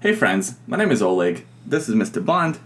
Hey friends, my name is Oleg, this is Mr. Bond.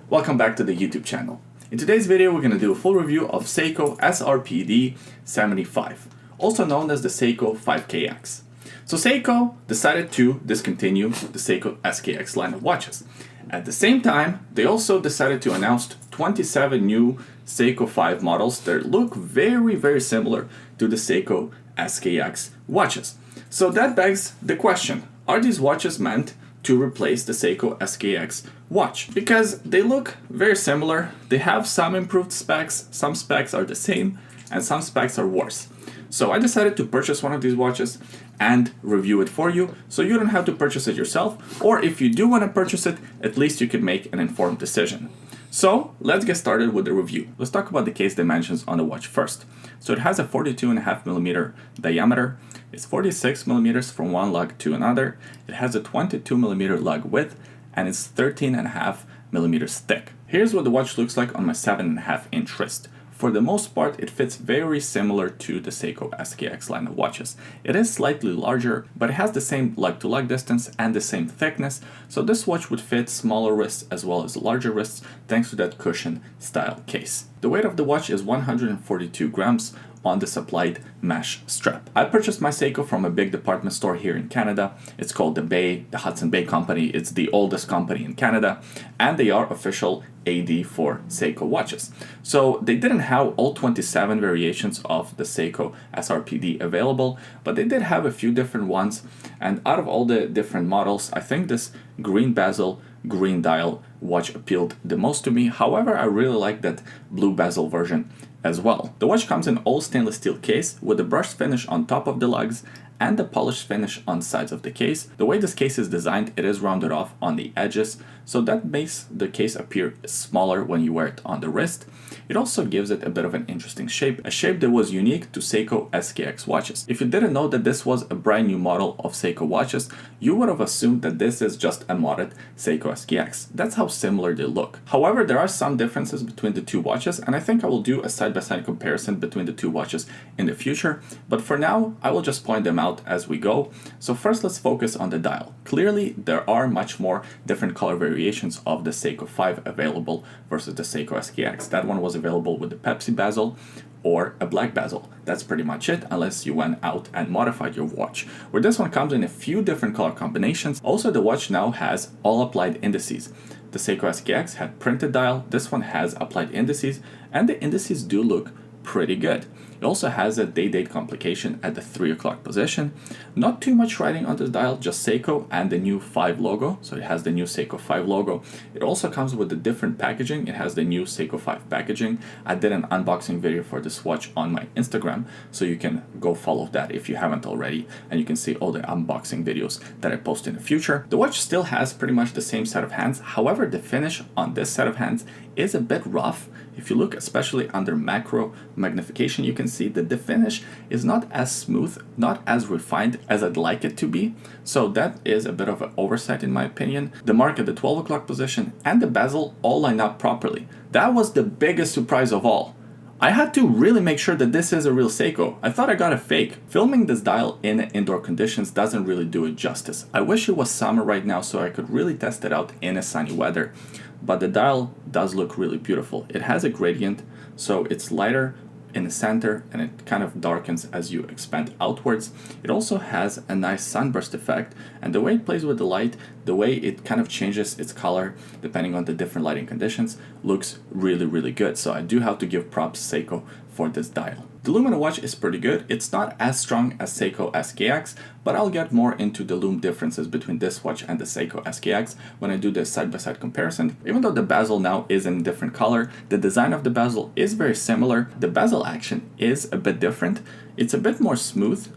Welcome back to the YouTube channel. In today's video we're going to do a full review of Seiko SRPD75, also known as the Seiko 5KX. So Seiko decided to discontinue the Seiko SKX line of watches. At the same time, they also decided to announce 27 new Seiko 5 models that look very similar to the Seiko SKX watches. So that begs the question, are these watches meant to replace the Seiko SKX watch? Because they look very similar, they have some improved specs, some specs are the same, and some specs are worse. So I decided to purchase one of these watches and review it for you, so you don't have to purchase it yourself, or if you do want to purchase it, at least you can make an informed decision. So let's get started with the review. Let's talk about the case dimensions on the watch first. So it has a 42.5mm diameter, it's 46mm from one lug to another, it has a 22mm lug width, and it's 13.5mm thick. Here's what the watch looks like on my 7.5-inch wrist. For the most part, it fits very similar to the Seiko SKX line of watches. It is slightly larger, but it has the same lug-to-lug distance and the same thickness, so this watch would fit smaller wrists as well as larger wrists thanks to that cushion style case. The weight of the watch is 142 grams on the supplied mesh strap. I purchased my Seiko from a big department store here in Canada. It's called the Hudson Bay Company. It's the oldest company in Canada, and they are official AD for Seiko watches. So they didn't have all 27 variations of the Seiko SRPD available, but they did have a few different ones, and out of all the different models, I think this green bezel, green dial watch appealed the most to me. However, I really like that blue bezel version as well. The watch comes in all stainless steel case with a brushed finish on top of the lugs and the polished finish on sides of the case. The way this case is designed, it is rounded off on the edges, so that makes the case appear smaller when you wear it on the wrist. It also gives it a bit of an interesting shape, a shape that was unique to Seiko SKX watches. If you didn't know that this was a brand new model of Seiko watches, you would have assumed that this is just a modded Seiko SKX. That's how similar they look. However, there are some differences between the two watches, and I think I will do a side-by-side comparison between the two watches in the future, but for now, I will just point them out as we go. So first, let's focus on the dial. Clearly, there are much more different color variations of the Seiko 5 available versus the Seiko SKX. That one was available with the Pepsi bezel or a black bezel. That's pretty much it, unless you went out and modified your watch. Where this one comes in a few different color combinations. Also, the watch now has all applied indices. The Seiko SKX had printed dial, this one has applied indices, and the indices do look pretty good. It also has a day-date complication at the 3 o'clock position. Not too much writing on this dial, just Seiko and the new 5 logo. So it has the new Seiko 5 logo. It also comes with a different packaging. It has the new Seiko 5 packaging. I did an unboxing video for this watch on my Instagram, so you can go follow that if you haven't already, and you can see all the unboxing videos that I post in the future. The watch still has pretty much the same set of hands. However, the finish on this set of hands is a bit rough. If you look especially under macro magnification, you can see that the finish is not as smooth, not as refined as I'd like it to be. So that is a bit of an oversight in my opinion. The mark at the 12 o'clock position and the bezel all line up properly. That was the biggest surprise of all. I had to really make sure that this is a real Seiko. I thought I got a fake. Filming this dial in indoor conditions doesn't really do it justice. I wish it was summer right now so I could really test it out in a sunny weather. But the dial does look really beautiful. It has a gradient, so it's lighter in the center and it kind of darkens as you expand outwards. It also has a nice sunburst effect, and the way it plays with the light, the way it kind of changes its color depending on the different lighting conditions, looks really good. So I do have to give props Seiko for this dial. The lume on the watch is pretty good. It's not as strong as Seiko SKX, but I'll get more into the lume differences between this watch and the Seiko SKX when I do the side-by-side comparison. Even though the bezel now is in a different color, the design of the bezel is very similar. The bezel action is a bit different. It's a bit more smooth.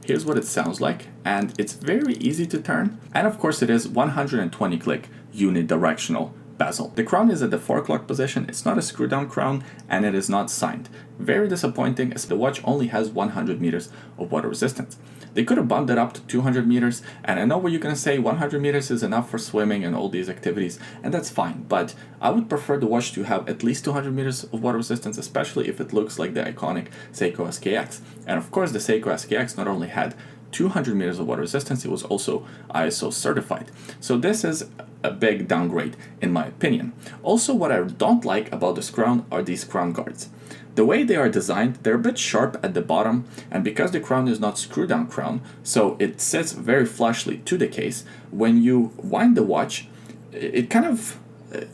Here's what it sounds like, and it's very easy to turn. And of course it is 120 click unidirectional bezel. The crown is at the 4 o'clock position. It's not a screw down crown and it is not signed. Very disappointing as the watch only has 100 meters of water resistance. They could have bumped it up to 200 meters, and I know what you're going to say, 100 meters is enough for swimming and all these activities, and that's fine, but I would prefer the watch to have at least 200 meters of water resistance, especially if it looks like the iconic Seiko SKX. And of course the Seiko SKX not only had 200 meters of water resistance. It was also ISO certified. So this is a big downgrade in my opinion. Also, what I don't like about this crown are these crown guards. The way they are designed, they're a bit sharp at the bottom, and because the crown is not screw down crown, so it sits very flushly to the case, when you wind the watch, it kind of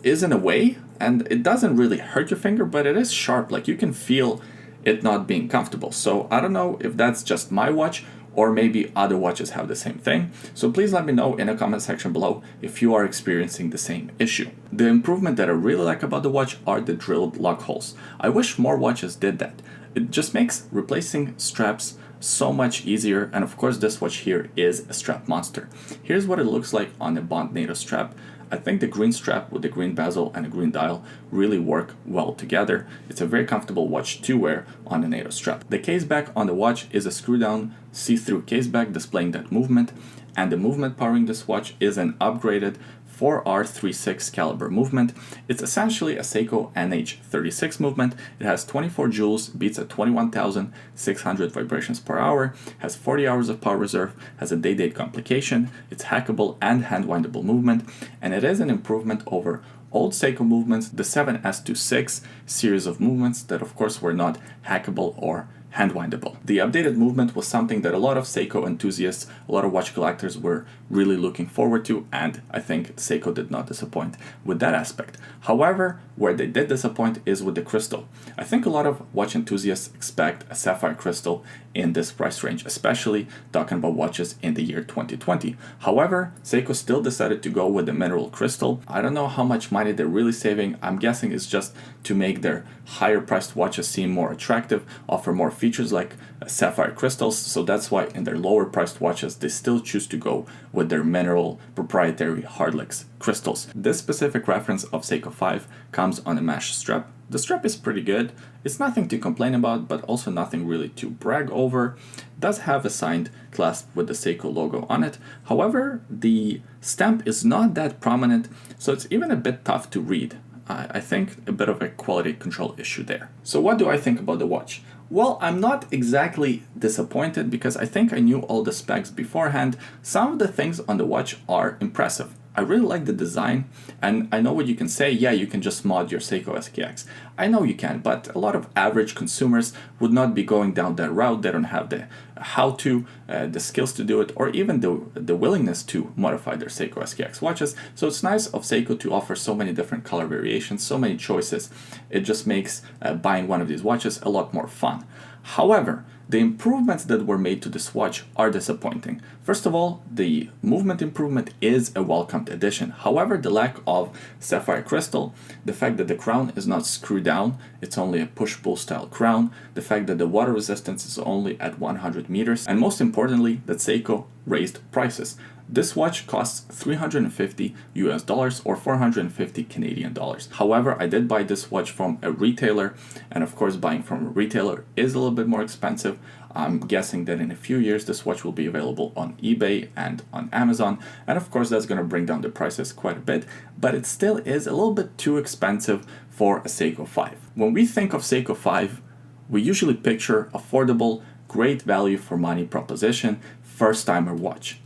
is in a way, and it doesn't really hurt your finger, but it is sharp, like you can feel it not being comfortable. So I don't know if that's just my watch, or maybe other watches have the same thing. So please let me know in the comment section below if you are experiencing the same issue. The improvement that I really like about the watch are the drilled lock holes. I wish more watches did that. It just makes replacing straps so much easier, and of course this watch here is a strap monster. Here's what it looks like on the Bond NATO strap. I think the green strap with the green bezel and the green dial really work well together. It's a very comfortable watch to wear on the NATO strap. The case back on the watch is a screw down see-through case back displaying that movement, and the movement powering this watch is an upgraded 4R36 caliber movement. It's essentially a Seiko NH36 movement. It has 24 joules, beats at 21,600 vibrations per hour, has 40 hours of power reserve, has a day-date complication, it's hackable and hand-windable movement, and it is an improvement over old Seiko movements, the 7S26 series of movements that of course were not hackable or hand-windable. The updated movement was something that a lot of Seiko enthusiasts, a lot of watch collectors were really looking forward to, and I think Seiko did not disappoint with that aspect. However, where they did disappoint is with the crystal. I think a lot of watch enthusiasts expect a sapphire crystal in this price range, especially talking about watches in the year 2020. However, Seiko still decided to go with the mineral crystal. I don't know how much money they're really saving. I'm guessing it's just to make their higher priced watches seem more attractive, offer more features like sapphire crystals, so that's why in their lower priced watches they still choose to go with their mineral proprietary Hardlex crystals. This specific reference of Seiko 5 comes on a mesh strap. The strap is pretty good. It's nothing to complain about, but also nothing really to brag over. It does have a signed clasp with the Seiko logo on it. However, the stamp is not that prominent, so it's even a bit tough to read. I think a bit of a quality control issue there. So what do I think about the watch? Well, I'm not exactly disappointed because I think I knew all the specs beforehand. Some of the things on the watch are impressive. I really like the design, and I know what you can say, yeah, you can just mod your Seiko SKX. I know you can, but a lot of average consumers would not be going down that route. They don't have the how-to, the skills to do it, or even the willingness to modify their Seiko SKX watches. So it's nice of Seiko to offer so many different color variations, so many choices. It just makes buying one of these watches a lot more fun. However, the improvements that were made to this watch are disappointing. First of all, the movement improvement is a welcomed addition. However, the lack of sapphire crystal, the fact that the crown is not screwed down, it's only a push-pull style crown, the fact that the water resistance is only at 100 meters, and most importantly, that Seiko raised prices. This watch costs $350 US or 450 Canadian dollars. However, I did buy this watch from a retailer, and of course buying from a retailer is a little bit more expensive. I'm guessing that in a few years this watch will be available on eBay and on Amazon, and of course that's going to bring down the prices quite a bit, but it still is a little bit too expensive for a Seiko 5. When we think of Seiko 5, we usually picture affordable, great value for money proposition, first-timer watch.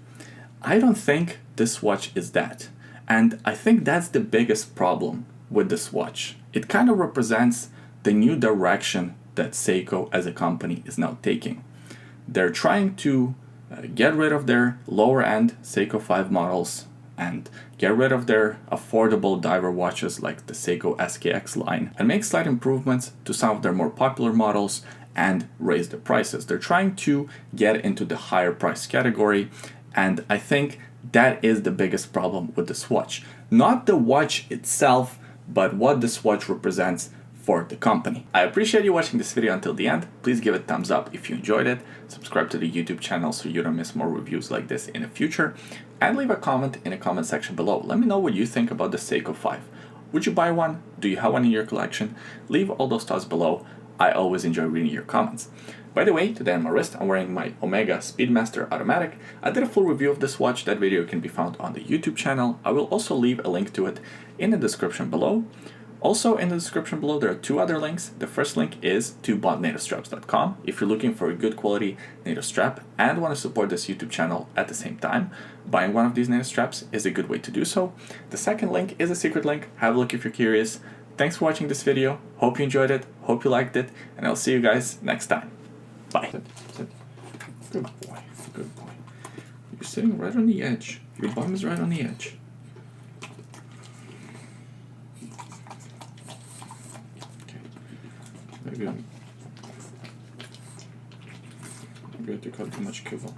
I don't think this watch is that, and I think that's the biggest problem with this watch. It kind of represents the new direction that Seiko as a company is now taking. They're trying to get rid of their lower end Seiko 5 models and get rid of their affordable diver watches like the Seiko SKX line and make slight improvements to some of their more popular models and raise the prices. They're trying to get into the higher price category, and I think that is the biggest problem with this watch. Not the watch itself, but what this watch represents for the company. I appreciate you watching this video until the end. Please give it a thumbs up if you enjoyed it. Subscribe to the YouTube channel so you don't miss more reviews like this in the future. And leave a comment in the comment section below. Let me know what you think about the Seiko 5. Would you buy one? Do you have one in your collection? Leave all those thoughts below. I always enjoy reading your comments. By the way, today on my wrist I'm wearing my Omega Speedmaster Automatic. I did a full review of this watch. That video can be found on the YouTube channel. I will also leave a link to it in the description below. Also, in the description below, there are two other links. The first link is to bondnativestraps.com. If you're looking for a good quality native strap and want to support this YouTube channel at the same time, buying one of these native straps is a good way to do so. The second link is a secret link. Have a look if you're curious. Thanks for watching this video. Hope you enjoyed it. Hope you liked it. And I'll see you guys next time. Bye. Sit. Good boy. Good boy. You're sitting right on the edge. Your bum is right on the edge. Maybe I'm going to cut too much kibble.